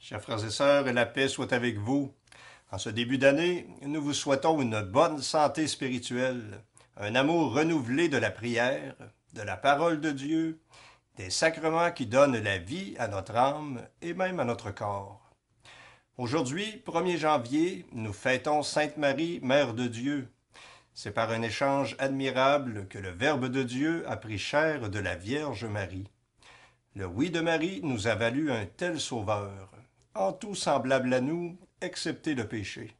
Chers frères et sœurs, la paix soit avec vous. En ce début d'année, nous vous souhaitons une bonne santé spirituelle, un amour renouvelé de la prière, de la parole de Dieu, des sacrements qui donnent la vie à notre âme et même à notre corps. Aujourd'hui, 1er janvier, nous fêtons Sainte Marie, Mère de Dieu. C'est par un échange admirable que le Verbe de Dieu a pris chair de la Vierge Marie. Le oui de Marie nous a valu un tel sauveur, en tout semblable à nous, excepté le péché.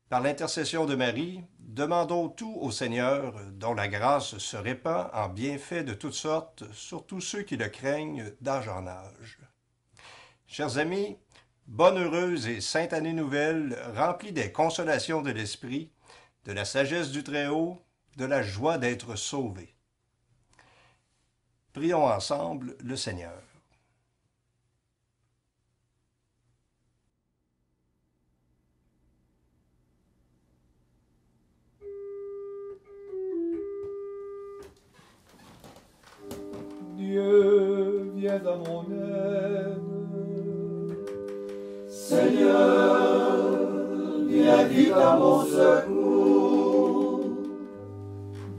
Par l'intercession de Marie, demandons tout au Seigneur, dont la grâce se répand en bienfaits de toutes sortes sur tous ceux qui le craignent d'âge en âge. Chers amis, bonne heureuse et sainte année nouvelle, remplie des consolations de l'Esprit, de la sagesse du Très-Haut, de la joie d'être sauvés. Prions ensemble le Seigneur. Dieu, viens à mon aide. Seigneur, viens vite à mon secours.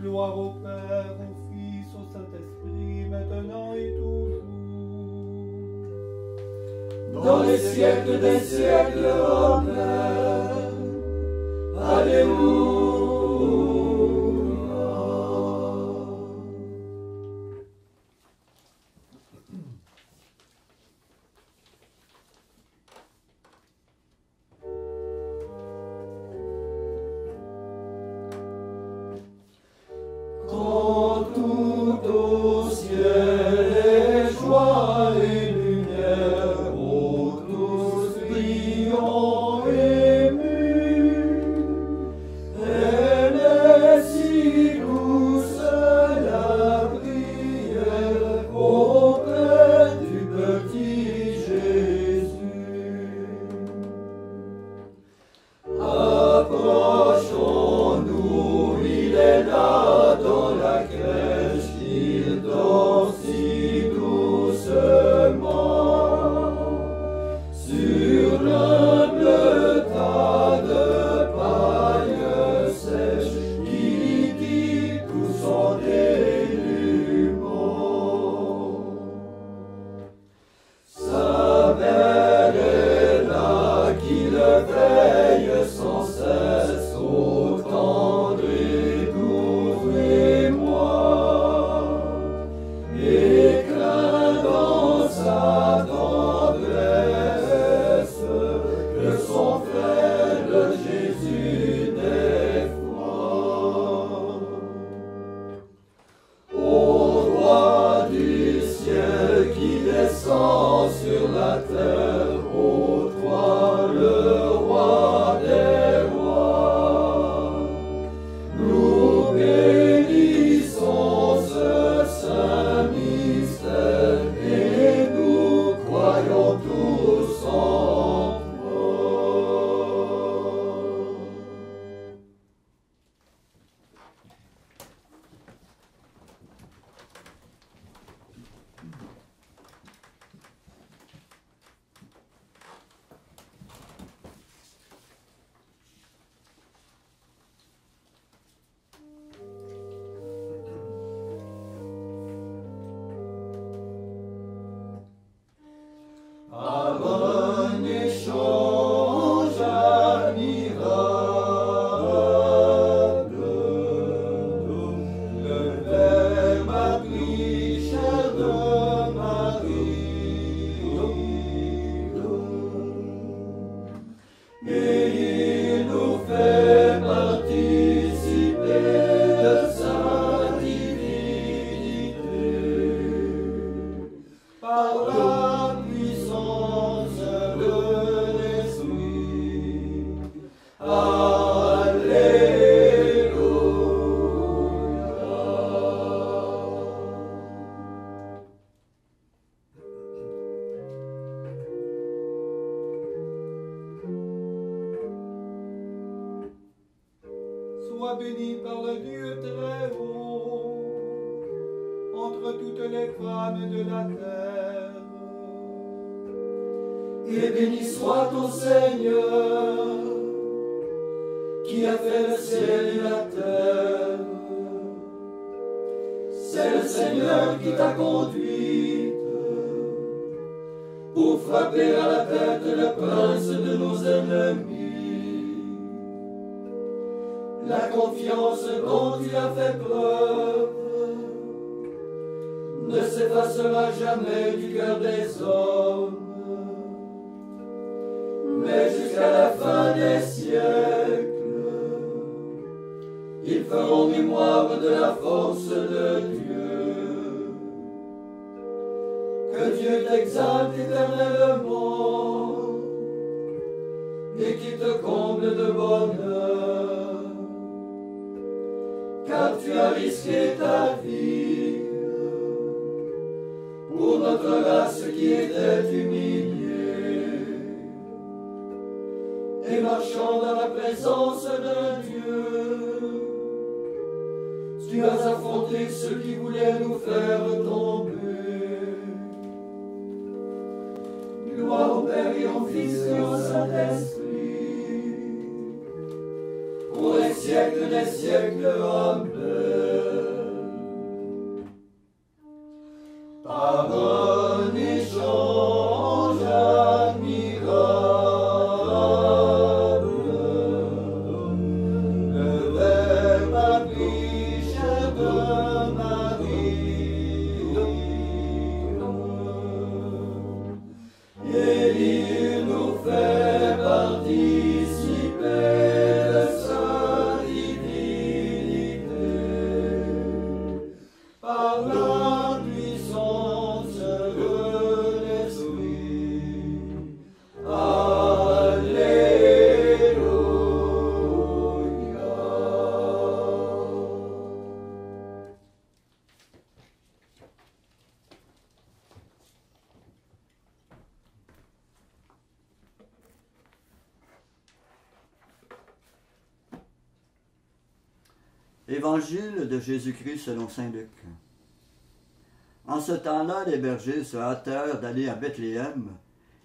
Gloire au Père, au Fils, au Saint-Esprit, maintenant et toujours. Dans les siècles des siècles, Amen. Alléluia. Quand tout au ciel est joie et lumière, ô tous brillants émus, elle est si douce la prière auprès du petit Jésus. Approchons-nous, il est là dans la crèche, il dort si doucement sur l'humble tas de paille sèche qui dit tout son dénûment. Sa mère est là qui le veille sans cesse, ô tendre et doux moi, et craint dans sa tendresse que son frère le Jésus n'ait froid. Ô roi du ciel qui descend sur la terre, ô toi le roi des rois, nous bénissons ce saint mystère et nous croyons tous en toi. Par un échange admirable, le Verbe a pris chair de Marie, et il nous fait participer de sa divinité. Par la puissance de l'Esprit. Sois béni par le Dieu très haut, entre toutes les femmes de la terre. Et béni soit ton Seigneur, qui a fait le ciel et la terre. C'est le Seigneur qui t'a conduite pour frapper à la tête le prince de nos ennemis. La confiance dont tu as fait preuve ne s'effacera jamais du cœur des hommes, mais jusqu'à la fin des siècles, ils feront mémoire de la force de Dieu. Que Dieu t'exalte éternellement et qu'il te comble de bonheur, car tu as risqué ta vie pour notre race qui était humiliée. Et marchant dans la présence de Dieu, tu as affronté ceux qui voulaient nous faire tomber. Gloire au Père et au Fils et au Saint-Esprit, pour les siècles des siècles. Amen. Par un échange admirable, le Verbe a pris chair de Marie, et il nous fait participer de sa divinité par la puissance de l'Esprit. Alléluia. Évangile de Jésus-Christ selon saint Luc. En ce temps-là, les bergers se hâtèrent d'aller à Bethléem,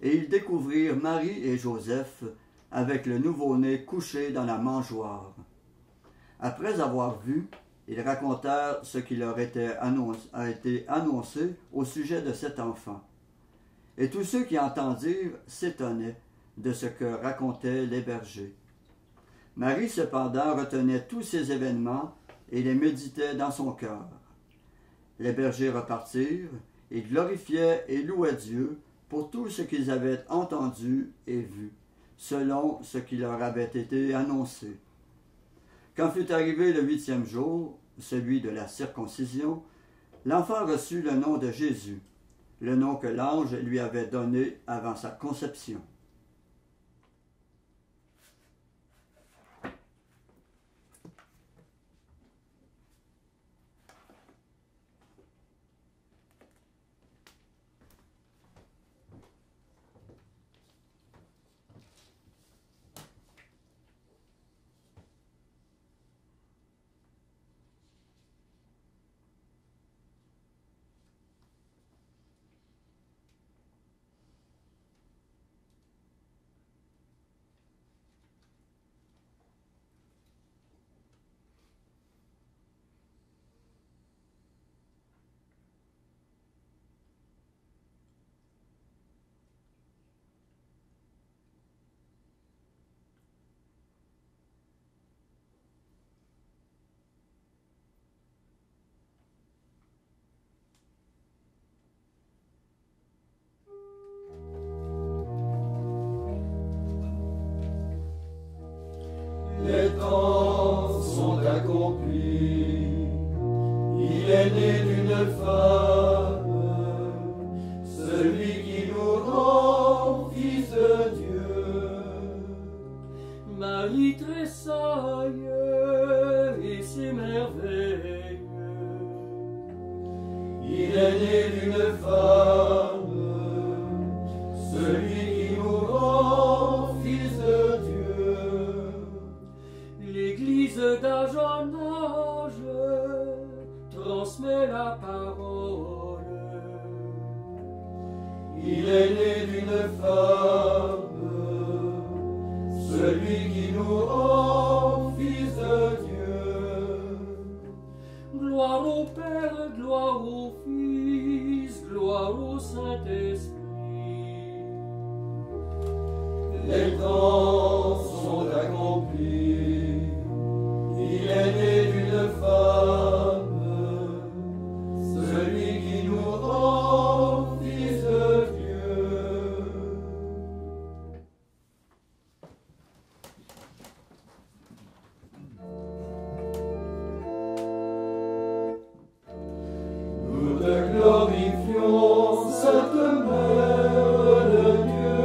et ils découvrirent Marie et Joseph avec le nouveau-né couché dans la mangeoire. Après avoir vu, ils racontèrent ce qui leur a été annoncé au sujet de cet enfant. Et tous ceux qui entendirent s'étonnaient de ce que racontaient les bergers. Marie, cependant, retenait tous ces événements et les méditait dans son cœur. Les bergers repartirent et glorifiaient et louaient Dieu pour tout ce qu'ils avaient entendu et vu, selon ce qui leur avait été annoncé. Quand fut arrivé le 8e jour, celui de la circoncision, l'enfant reçut le nom de Jésus, le nom que l'ange lui avait donné avant sa conception. Les temps sont accomplis, il est né d'une femme, celui qui nous rend fils de Dieu. Marie tressaille et s'émerveille. Il est né d'une femme, celui qui nous rend fils de Dieu. L'Église d'âge en âge transmet la parole. Il est né d'une femme, celui qui nous rend fils de Dieu. Gloire au Père, gloire au Fils, gloire au Saint-Esprit. Les temps sont accomplis, il est né d'une femme, celui qui nous rend fils de Dieu. Nous te glorifions, Sainte Mère de Dieu,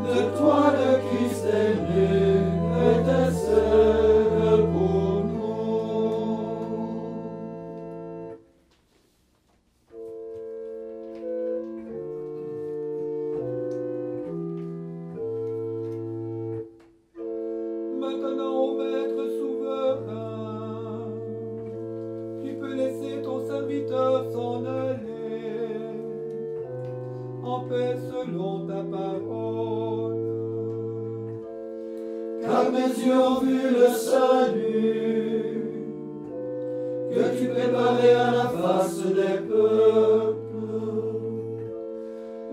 de toi le Christ est né, intercède pour nous. Maintenant, ô Maître souverain, tu peux laisser ton serviteur s'en aller en paix selon ta parole. Car mes yeux ont vu le salut que tu préparais à la face des peuples,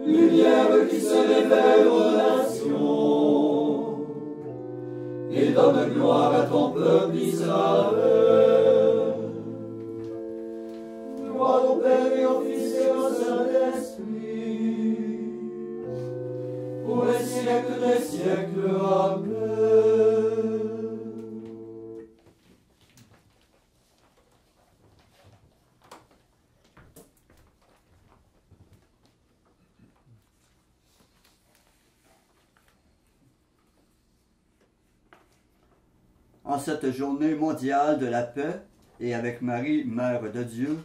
lumière qui se révèle aux nations et donne gloire à ton peuple Israël. Gloire au Père et au Fils et au Saint-Esprit, pour les siècles des siècles. Amen. En cette journée mondiale de la paix, et avec Marie, Mère de Dieu,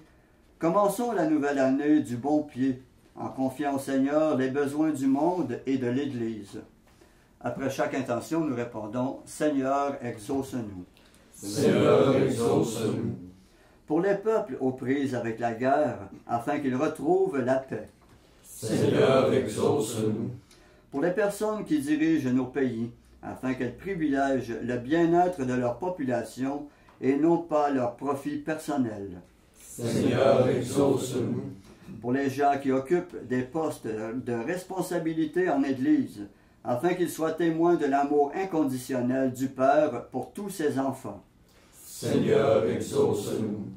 commençons la nouvelle année du bon pied, en confiant au Seigneur les besoins du monde et de l'Église. Après chaque intention, nous répondons « Seigneur, exauce-nous ». Seigneur, exauce-nous. Pour les peuples aux prises avec la guerre, afin qu'ils retrouvent la paix. Seigneur, exauce-nous. Pour les personnes qui dirigent nos pays, afin qu'elles privilègent le bien-être de leur population et non pas leur profit personnel. Seigneur, exauce-nous. Pour les gens qui occupent des postes de responsabilité en Église, afin qu'ils soient témoins de l'amour inconditionnel du Père pour tous ses enfants. Seigneur, exauce-nous.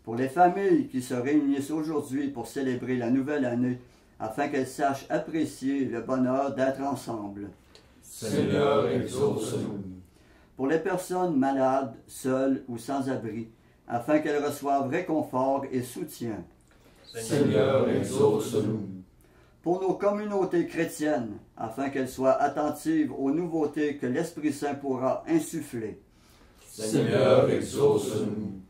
Pour les familles qui se réunissent aujourd'hui pour célébrer la nouvelle année, afin qu'elles sachent apprécier le bonheur d'être ensemble. Seigneur, exauce-nous. Pour les personnes malades, seules ou sans abri, afin qu'elles reçoivent réconfort et soutien. Seigneur, exauce-nous. Pour nos communautés chrétiennes, afin qu'elles soient attentives aux nouveautés que l'Esprit Saint pourra insuffler. Seigneur, exauce-nous.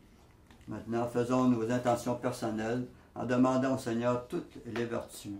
Maintenant, faisons nos intentions personnelles en demandant au Seigneur toutes les vertus.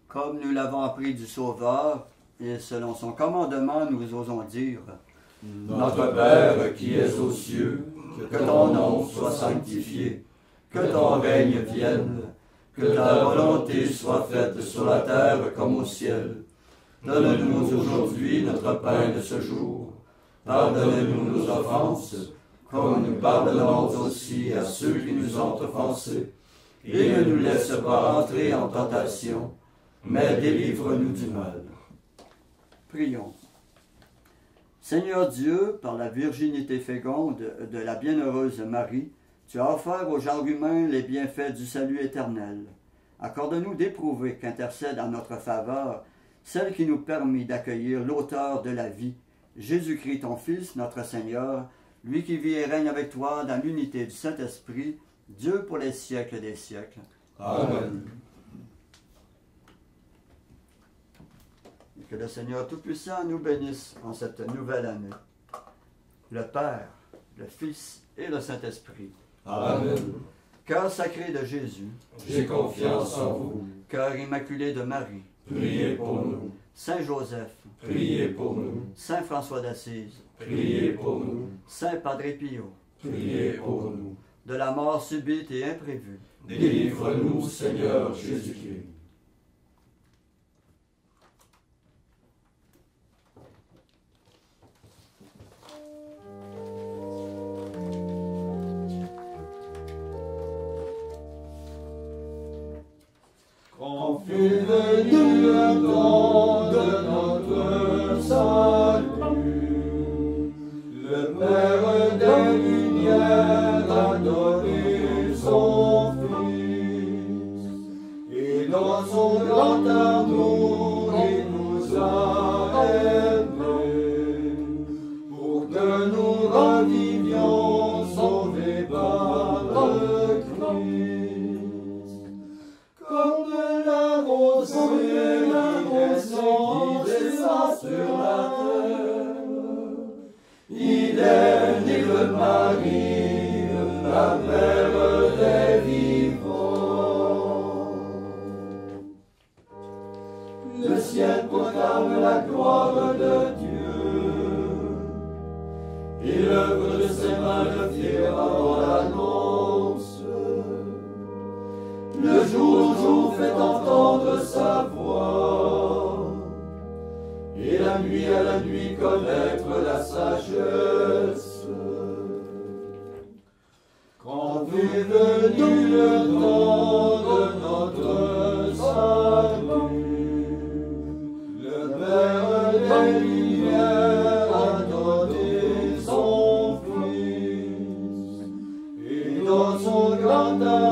Comme nous l'avons appris du Sauveur, et selon son commandement, nous osons dire « Notre Père qui es aux cieux, que ton nom soit sanctifié, que ton règne vienne, que ta volonté soit faite sur la terre comme au ciel. Donne-nous aujourd'hui notre pain de ce jour. Pardonne-nous nos offenses, comme nous pardonnons aussi à ceux qui nous ont offensés. Et ne nous laisse pas entrer en tentation, mais délivre-nous du mal. » Prions. Seigneur Dieu, par la virginité féconde de la bienheureuse Marie, tu as offert au genre humain les bienfaits du salut éternel. accorde-nous d'éprouver qu'intercède en notre faveur celle qui nous permit d'accueillir l'auteur de la vie, Jésus-Christ ton Fils, notre Seigneur, lui qui vit et règne avec toi dans l'unité du Saint-Esprit, Dieu pour les siècles des siècles. Amen. Et que le Seigneur Tout-Puissant nous bénisse en cette nouvelle année. Le Père, le Fils et le Saint-Esprit. Amen. Cœur sacré de Jésus, J'ai confiance en vous. cœur immaculé de Marie, Priez pour nous. Saint Joseph, Priez pour nous. Saint François d'Assise, Priez pour nous. Saint Padre Pio, Priez pour nous. de la mort subite et imprévue, Délivre-nous, Seigneur Jésus-Christ. Quand fut venu le temps de notre salut, le Père des Lumières a donné son Fils, et dans son grand amour il nous a aimés, pour que nous revivions sauvés par le Christ. Comme la rosée qui descend sur la terre, il est né de Marie, la mère des vivants. Le ciel proclame la gloire de Dieu, et l'œuvre de ses mains le firmament l'annonce. Le jour fait entendre sa voix, et la nuit à la nuit connaître la sagesse. Quand est venu le temps de notre salut, le Père des Lumières a donné son Fils, et dans son grand amour